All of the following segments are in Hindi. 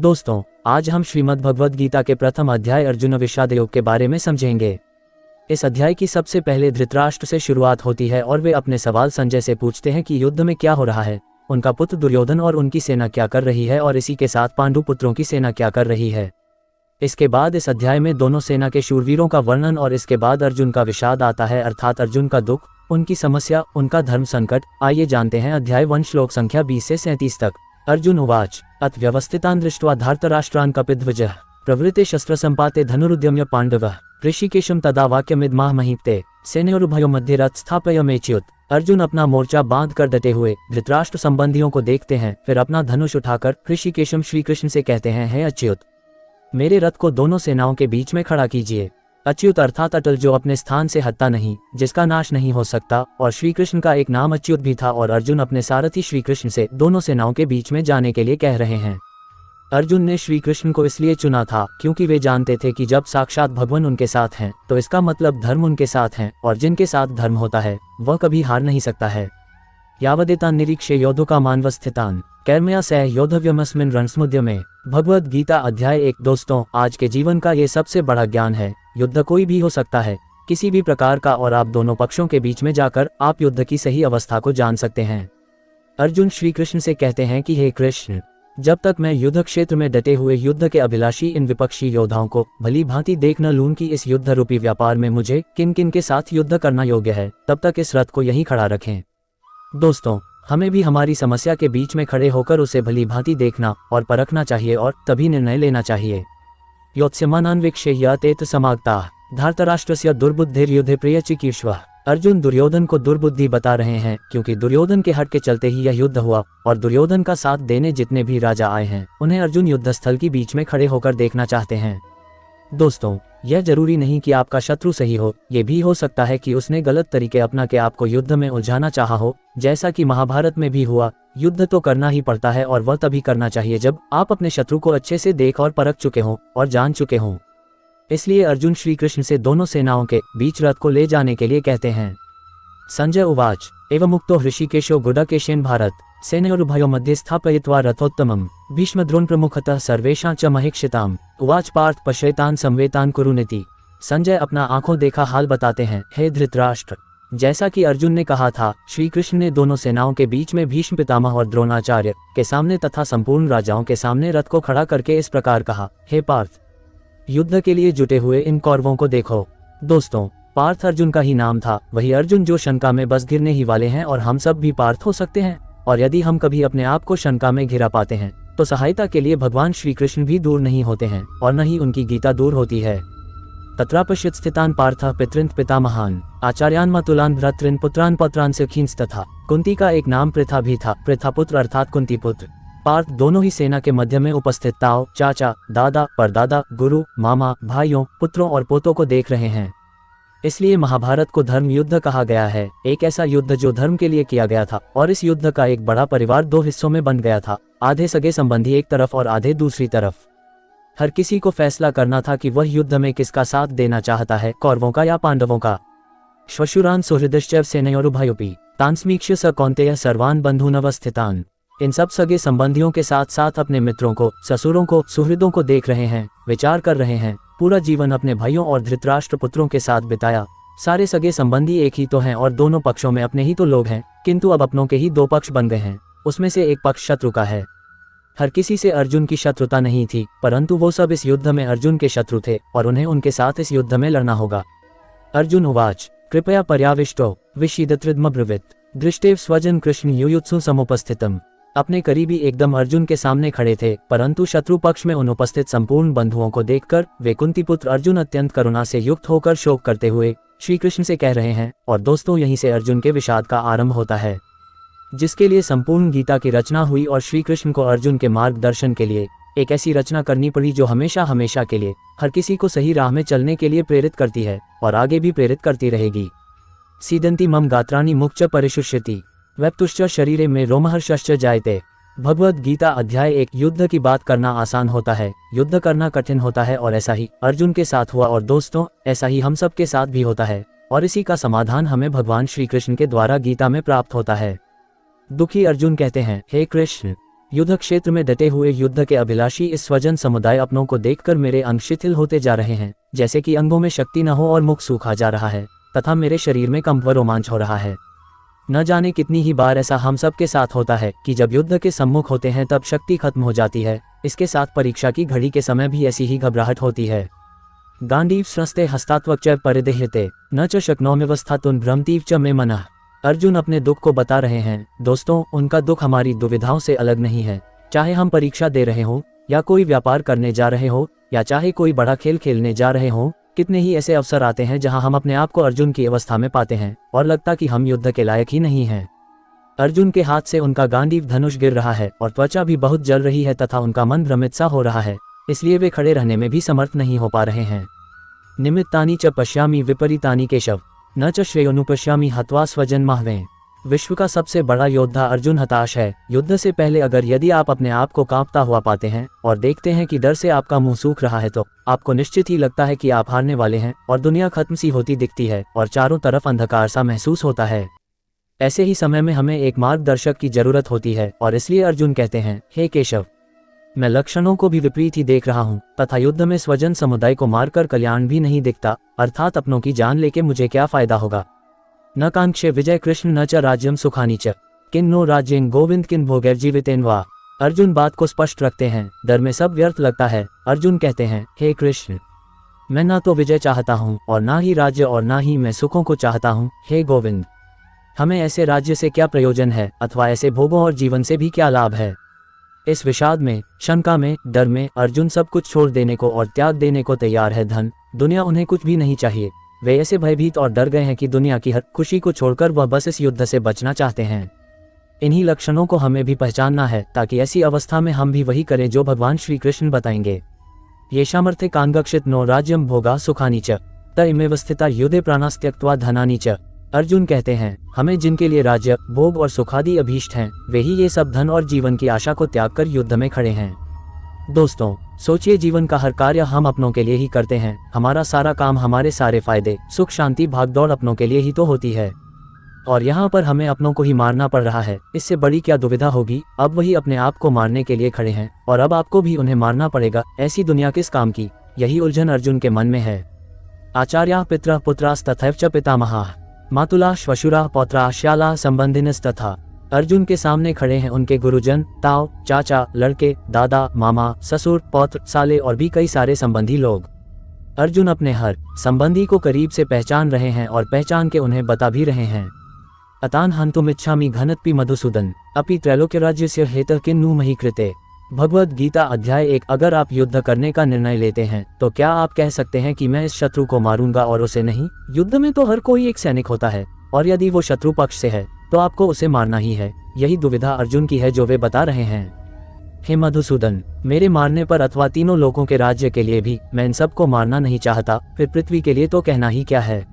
दोस्तों, आज हम श्रीमद् भगवद गीता के प्रथम अध्याय अर्जुन विषाद योग के बारे में समझेंगे। इस अध्याय की सबसे पहले धृतराष्ट्र से शुरुआत होती है और वे अपने सवाल संजय से पूछते हैं कि युद्ध में क्या हो रहा है, उनका पुत्र दुर्योधन और उनकी सेना क्या कर रही है और इसी के साथ पांडु पुत्रों की सेना क्या कर रही है। इसके बाद इस अध्याय में दोनों सेना के शूरवीरों का वर्णन और इसके बाद अर्जुन का विषाद आता है, अर्थात अर्जुन का दुख, उनकी समस्या, उनका धर्म संकट। आइए जानते हैं अध्याय 1 श्लोक संख्या 20 से 37 तक। अर्जुन उवाच अथ व्यवस्थितान् दृष्ट्वा धार्तराष्ट्रान् कपिध्वजः प्रवृत्ते शस्त्रसम्पाते धनुरुद्यम्य पाण्डवः ऋषिकेशं तदा वाक्यमिदमाह महीपते सेनयोरुभयो मध्ये रथ स्थापयमेच्युत। अर्जुन अपना मोर्चा बांध कर डटे हुए धृतराष्ट्र संबंधियों को देखते हैं, फिर अपना धनुष उठाकर ऋषिकेशम श्री कृष्ण से कहते हैं, हे अच्युत, मेरे रथ को दोनों सेनाओं के बीच में खड़ा कीजिए। अच्युत अर्थात अटल, जो अपने स्थान से हटता नहीं, जिसका नाश नहीं हो सकता, और श्री कृष्ण का एक नाम अच्युत भी था। और अर्जुन अपने सारथी श्री कृष्ण से दोनों सेनाओं के बीच में जाने के लिए कह रहे हैं। अर्जुन ने श्री कृष्ण को इसलिए चुना था क्योंकि वे जानते थे कि जब साक्षात भगवान उनके साथ हैं तो इसका मतलब धर्म उनके साथ हैं, और जिनके साथ धर्म होता है वह कभी हार नहीं सकता है। यावदेतान् निरीक्ष्य योद्धुका मानवस्थितान् कर्मया सह योद्धव्यमस्मिन् रणसमुद्यमे। भगवद गीता अध्याय 1। दोस्तों, आज के जीवन का ये सबसे बड़ा ज्ञान है। युद्ध कोई भी हो सकता है, किसी भी प्रकार का, और आप दोनों पक्षों के बीच में जाकर आप युद्ध की सही अवस्था को जान सकते हैं। अर्जुन श्री कृष्ण से कहते हैं कि हे कृष्ण, जब तक मैं युद्ध क्षेत्र में डटे हुए युद्ध के अभिलाषी इन विपक्षी योद्धाओं को भली भांति देख न लूं कि इस युद्ध रूपी व्यापार में मुझे किन किन के साथ युद्ध करना योग्य है, तब तक इस रथ को यहीं खड़ा रखें। दोस्तों, हमें भी हमारी समस्या के बीच में खड़े होकर उसे भली भांति देखना और परखना चाहिए और तभी निर्णय लेना चाहिए। योत्स्यमानान्वीक्ष्य समागताः धार्तराष्ट्रस्य दुर्बुद्धिर्युद्धे प्रियचिकीर्ष्वः। अर्जुन दुर्योधन को दुर्बुद्धि बता रहे हैं क्योंकि दुर्योधन के हट के चलते ही यह युद्ध हुआ, और दुर्योधन का साथ देने जितने भी राजा आए हैं उन्हें अर्जुन युद्ध स्थल के बीच में खड़े होकर देखना चाहते हैं। दोस्तों, यह जरूरी नहीं कि आपका शत्रु सही हो, ये भी हो सकता है कि उसने गलत तरीके अपना के आपको युद्ध में उलझाना चाहा हो, जैसा कि महाभारत में भी हुआ। युद्ध तो करना ही पड़ता है, और वह तभी करना चाहिए जब आप अपने शत्रु को अच्छे से देख और परख चुके हों और जान चुके हों। इसलिए अर्जुन श्री कृष्ण से दोनों सेनाओं के बीच रथ को ले जाने के लिए कहते हैं। संजय उवाच एवमुक्तो ऋषिकेशो गुडकेशेन भारत सेनयोरुभयो मध्ये स्थापयित्वा रथोत्तमम् भीष्मद्रोण प्रमुखतः सर्वेषां च महीक्षिताम् उवाच पार्थ पश्येतान् संवेतान् कुरुनिति। संजय अपना आंखों देखा हाल बताते हैं, हे धृतराष्ट्र, जैसा कि अर्जुन ने कहा था, श्री कृष्ण ने दोनों सेनाओं के बीच में भीष्म पितामह और द्रोणाचार्य के सामने तथा संपूर्ण राजाओं के सामने रथ को खड़ा करके इस प्रकार कहा, हे पार्थ, युद्ध के लिए जुटे हुए इन कौरवों को देखो। दोस्तों, पार्थ अर्जुन का ही नाम था, वही अर्जुन जो शंका में बस गिरने ही वाले हैं, और हम सब भी पार्थ हो सकते हैं। और यदि हम कभी अपने आप को शंका में घिरा पाते हैं तो सहायता के लिए भगवान श्री कृष्ण भी दूर नहीं होते हैं, और न ही उनकी गीता दूर होती है। तत्रापश्यत् स्थितान् पार्थः पितॄन् पितामहान् आचार्यान् मातुलान् भ्रातॄन् पुत्रान् पौत्रान् सखींस्तथा। कुंती का एक नाम पृथा भी था, पृथा पुत्र अर्थात कुंती पुत्र। पार्थ दोनों ही सेना के मध्य में उपस्थित ताऊ, चाचा, दादा, परदादा, गुरु, मामा, भाइयों, पुत्रों और पोतों को देख रहे हैं। इसलिए महाभारत को धर्म युद्ध कहा गया है, एक ऐसा युद्ध जो धर्म के लिए किया गया था। और इस युद्ध का एक बड़ा परिवार दो हिस्सों में बन गया था, आधे सगे संबंधी एक तरफ और आधे दूसरी तरफ। हर किसी को फैसला करना था कि वह युद्ध में किसका साथ देना चाहता है, कौरवों का या पांडवों का। श्वशुरान् सुहृदश्च सेनयोरुभयोऽपि तान् समीक्ष्य स कौन्तेयः सर्वान् बन्धूनवस्थितान्। इन सब सगे संबंधियों के साथ साथ अपने मित्रों को, ससुरों को, सुहृदों को देख रहे हैं, विचार कर रहे हैं। पूरा जीवन अपने भाइयों और धृतराष्ट्र पुत्रों के साथ बिताया। सारे सगे संबंधी एक ही तो हैं और दोनों पक्षों में अपने ही तो लोग हैं, किंतु अब अपनों के ही दो पक्ष बन गए हैं, उसमें से एक पक्ष शत्रु का है। हर किसी से अर्जुन की शत्रुता नहीं थी, परंतु वो सब इस युद्ध में अर्जुन के शत्रु थे और उन्हें उनके साथ इस युद्ध में लड़ना होगा। अर्जुन उवाच कृपया पर्याविष्टो विषीदत्रिदमब्रवीत् दृष्टेव स्वजन कृष्ण युयुत्सु समुपस्थितम्। अपने करीबी एकदम अर्जुन के सामने खड़े थे, परंतु शत्रु पक्ष में उन उपस्थित संपूर्ण बंधुओं को देखकर वे कुंती पुत्र अर्जुन अत्यंत करुणा से युक्त होकर शोक करते हुए श्री कृष्ण से कह रहे हैं। और दोस्तों, यहीं से अर्जुन के विषाद का आरंभ होता है, जिसके लिए संपूर्ण गीता की रचना हुई। और श्री कृष्ण को अर्जुन के मार्गदर्शन के लिए एक ऐसी रचना करनी पड़ी जो हमेशा हमेशा के लिए हर किसी को सही राह में चलने के लिए प्रेरित करती है और आगे भी प्रेरित करती रहेगी। सीदंती मम गात्राणि मुक्च परिशुष्यति वैप्तुश्च शरीरे में रोमहर्षश्च जायते। भगवद गीता अध्याय 1। युद्ध की बात करना आसान होता है, युद्ध करना कठिन होता है, और ऐसा ही अर्जुन के साथ हुआ। और दोस्तों, ऐसा ही हम सब के साथ भी होता है, और इसी का समाधान हमें भगवान श्री कृष्ण के द्वारा गीता में प्राप्त होता है। दुखी अर्जुन कहते हैं, हे कृष्ण, युद्ध क्षेत्र में डटे हुए युद्ध के अभिलाषी इस स्वजन समुदाय अपनों को देखकर मेरे अंग शिथिल होते जा रहे हैं, जैसे कि अंगों में शक्ति न हो और मुख सूखा जा रहा है तथा मेरे शरीर में कंप व रोमांच हो रहा है। न जाने कितनी ही बार ऐसा हम सब के साथ होता है कि जब युद्ध के सम्मुख होते हैं तब शक्ति खत्म हो जाती है। इसके साथ परीक्षा की घड़ी के समय भी ऐसी ही घबराहट होती है। गांडीव स्रस्ते हस्तात्वक च परिदेह्यते न च शक्नोम्यवस्थातुन भ्रमतीव च मे मनः। अर्जुन अपने दुख को बता रहे हैं। दोस्तों, उनका दुख हमारी दुविधाओं से अलग नहीं है। चाहे हम परीक्षा दे रहे हों या कोई व्यापार करने जा रहे हो या चाहे कोई बड़ा खेल खेलने जा रहे हों, कितने ही ऐसे अवसर आते हैं जहां हम अपने आप को अर्जुन की अवस्था में पाते हैं और लगता कि हम युद्ध के लायक ही नहीं हैं। अर्जुन के हाथ से उनका गांडीव धनुष गिर रहा है और त्वचा भी बहुत जल रही है तथा उनका मन भ्रमित सा हो रहा है, इसलिए वे खड़े रहने में भी समर्थ नहीं हो पा रहे हैं। निमित्तानि च पश्यामि विपरीतानि केशव न च श्रेयोनुपश्यामि हत्वा स्वजन्माह्वे। विश्व का सबसे बड़ा योद्धा अर्जुन हताश है। युद्ध से पहले अगर यदि आप अपने आप को कांपता हुआ पाते हैं और देखते हैं कि डर से आपका मुंह सूख रहा है तो आपको निश्चित ही लगता है कि आप हारने वाले हैं और दुनिया खत्म सी होती दिखती है और चारों तरफ अंधकार सा महसूस होता है। ऐसे ही समय में हमें एक मार्गदर्शक की जरूरत होती है और इसलिए अर्जुन कहते हैं, हे केशव, मैं लक्षणों को भी विपरीत ही देख रहा हूँ तथा युद्ध में स्वजन समुदाय को मारकर कल्याण भी नहीं दिखता, अर्थात अपनों की जान लेके मुझे क्या फायदा होगा। न कांक्षे विजय कृष्ण न च राज्यम सुखानी च किन नो राज्येन गोविंद किन भोगैर जीवितेन वा। अर्जुन बात को स्पष्ट रखते हैं। डर में सब व्यर्थ लगता है। अर्जुन कहते हैं, हे कृष्ण, मैं ना तो विजय चाहता हूँ और ना ही राज्य और ना ही मैं सुखों को चाहता हूँ। हे गोविंद, हमें ऐसे राज्य से क्या प्रयोजन है अथवा ऐसे भोगों और जीवन से भी क्या लाभ है। इस विषाद में, शंका में, डर में अर्जुन सब कुछ छोड़ देने को और त्याग देने को तैयार है। धन, दुनिया उन्हें कुछ भी नहीं चाहिए। वे ऐसे भयभीत और डर गए हैं कि दुनिया की हर खुशी को छोड़कर वह बस इस युद्ध से बचना चाहते हैं। इन्हीं लक्षणों को हमें भी पहचानना है ताकि ऐसी अवस्था में हम भी वही करें जो भगवान श्री कृष्ण बताएंगे। ये सामर्थ्य कांगक्षित नो राज्यम भोगा सुखानी च त इमेव स्थिता युद्धे प्राणास्त्यक्त्वा धनानी च। अर्जुन कहते हैं, हमें जिनके लिए राज्य, भोग और सुखादि अभीष्ट हैं, वे ही ये सब धन और जीवन की आशा को त्याग कर युद्ध में खड़े हैं। दोस्तों, सोचिए, जीवन का हर कार्य हम अपनों के लिए ही करते हैं। हमारा सारा काम, हमारे सारे फायदे, सुख शांति, भागदौड़ अपनों के लिए ही तो होती है और यहाँ पर हमें अपनों को ही मारना पड़ रहा है। इससे बड़ी क्या दुविधा होगी। अब वही अपने आप को मारने के लिए खड़े हैं और अब आपको भी उन्हें मारना पड़ेगा। ऐसी दुनिया किस काम की? यही उलझन अर्जुन के मन में है। आचार्या पितरः पुत्रास्तथैव च पितामहाः मातुला श्वशुरा पौत्रा श्याला संबंधिनस्तथा। अर्जुन के सामने खड़े हैं उनके गुरुजन, ताऊ, चाचा, लड़के, दादा, मामा, ससुर, पौत्र, साले और भी कई सारे संबंधी लोग। अर्जुन अपने हर संबंधी को करीब से पहचान रहे हैं और पहचान के उन्हें बता भी रहे हैं। अतान हंतुम इच्छामि घनत्पि मधुसूदन अपि त्रैलोक्य राज्यस्य हेतः किन्नु मही कृते। भगवद गीता अध्याय 1। अगर आप युद्ध करने का निर्णय लेते हैं तो क्या आप कह सकते हैं कि मैं इस शत्रु को मारूंगा और उसे नहीं? युद्ध में तो हर कोई एक सैनिक होता है और यदि वो शत्रु पक्ष से है तो आपको उसे मारना ही है। यही दुविधा अर्जुन की है जो वे बता रहे हैं। हे मधुसूदन, मेरे मारने पर अथवा तीनों लोगों के राज्य के लिए भी मैं इन सबको मारना नहीं चाहता, फिर पृथ्वी के लिए तो कहना ही क्या है।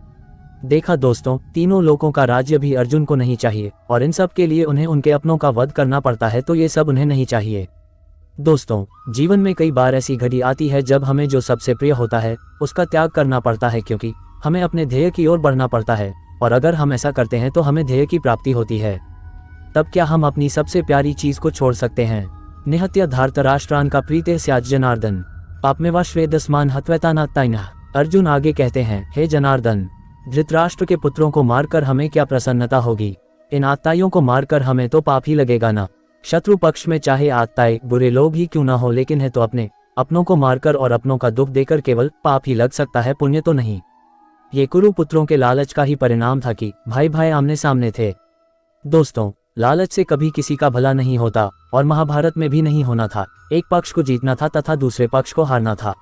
देखा दोस्तों, तीनों लोगों का राज्य भी अर्जुन को नहीं चाहिए और इन सब के लिए उन्हें उनके अपनों का वध करना पड़ता है, तो ये सब उन्हें नहीं चाहिए। दोस्तों, जीवन में कई बार ऐसी घड़ी आती है जब हमें जो सबसे प्रिय होता है उसका त्याग करना पड़ता है, क्योंकि हमें अपने ध्येय की ओर बढ़ना पड़ता है और अगर हम ऐसा करते हैं तो हमें ध्येय की प्राप्ति होती है। तब क्या हम अपनी सबसे प्यारी चीज को छोड़ सकते हैं? निहत्य धार्तराष्ट्रान का प्रीते स्यात् जनार्दन पापमेवा श्वेदस्मान हत्वैतानात्ताइनः। अर्जुन आगे कहते हैं, हे जनार्दन, धृतराष्ट्र के पुत्रों को मारकर हमें क्या प्रसन्नता होगी? इन आत्ताइयों को मारकर हमें तो पाप ही लगेगा ना। शत्रु पक्ष में चाहे आत्ताए बुरे लोग ही क्यों ना हो, लेकिन है तो अपनों को मारकर और अपनों का दुख देकर केवल पाप ही लग सकता है, पुण्य तो नहीं। ये कुरु पुत्रों के लालच का ही परिणाम था कि भाई भाई आमने सामने थे। दोस्तों, लालच से कभी किसी का भला नहीं होता और महाभारत में भी नहीं होना था। एक पक्ष को जीतना था तथा दूसरे पक्ष को हारना था।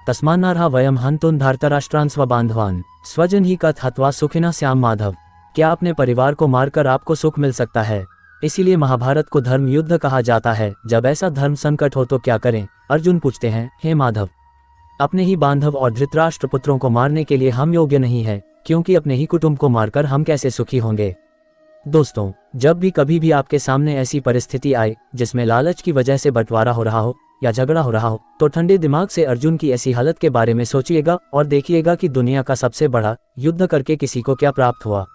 तस्मान्नार्हा वयम हन्तुं धार्तराष्ट्रान् स्वबान्धवान् स्वजन ही कथ हत्वा सुखिना श्याम माधव। क्या अपने परिवार को मारकर आपको सुख मिल सकता है? इसीलिए महाभारत को धर्म युद्ध कहा जाता है। जब ऐसा धर्म संकट हो तो क्या करें? अर्जुन पूछते हैं, हे माधव, अपने ही बांधव और धृतराष्ट्र पुत्रों को मारने के लिए हम योग्य नहीं है, क्योंकि अपने ही कुटुंब को मारकर हम कैसे सुखी होंगे? दोस्तों, जब भी कभी भी आपके सामने ऐसी परिस्थिति आए जिसमें लालच की वजह से बंटवारा हो रहा हो या झगड़ा हो रहा हो, तो ठंडे दिमाग से अर्जुन की ऐसी हालत के बारे में सोचिएगा और देखिएगा कि दुनिया का सबसे बड़ा युद्ध करके किसी को क्या प्राप्त हुआ।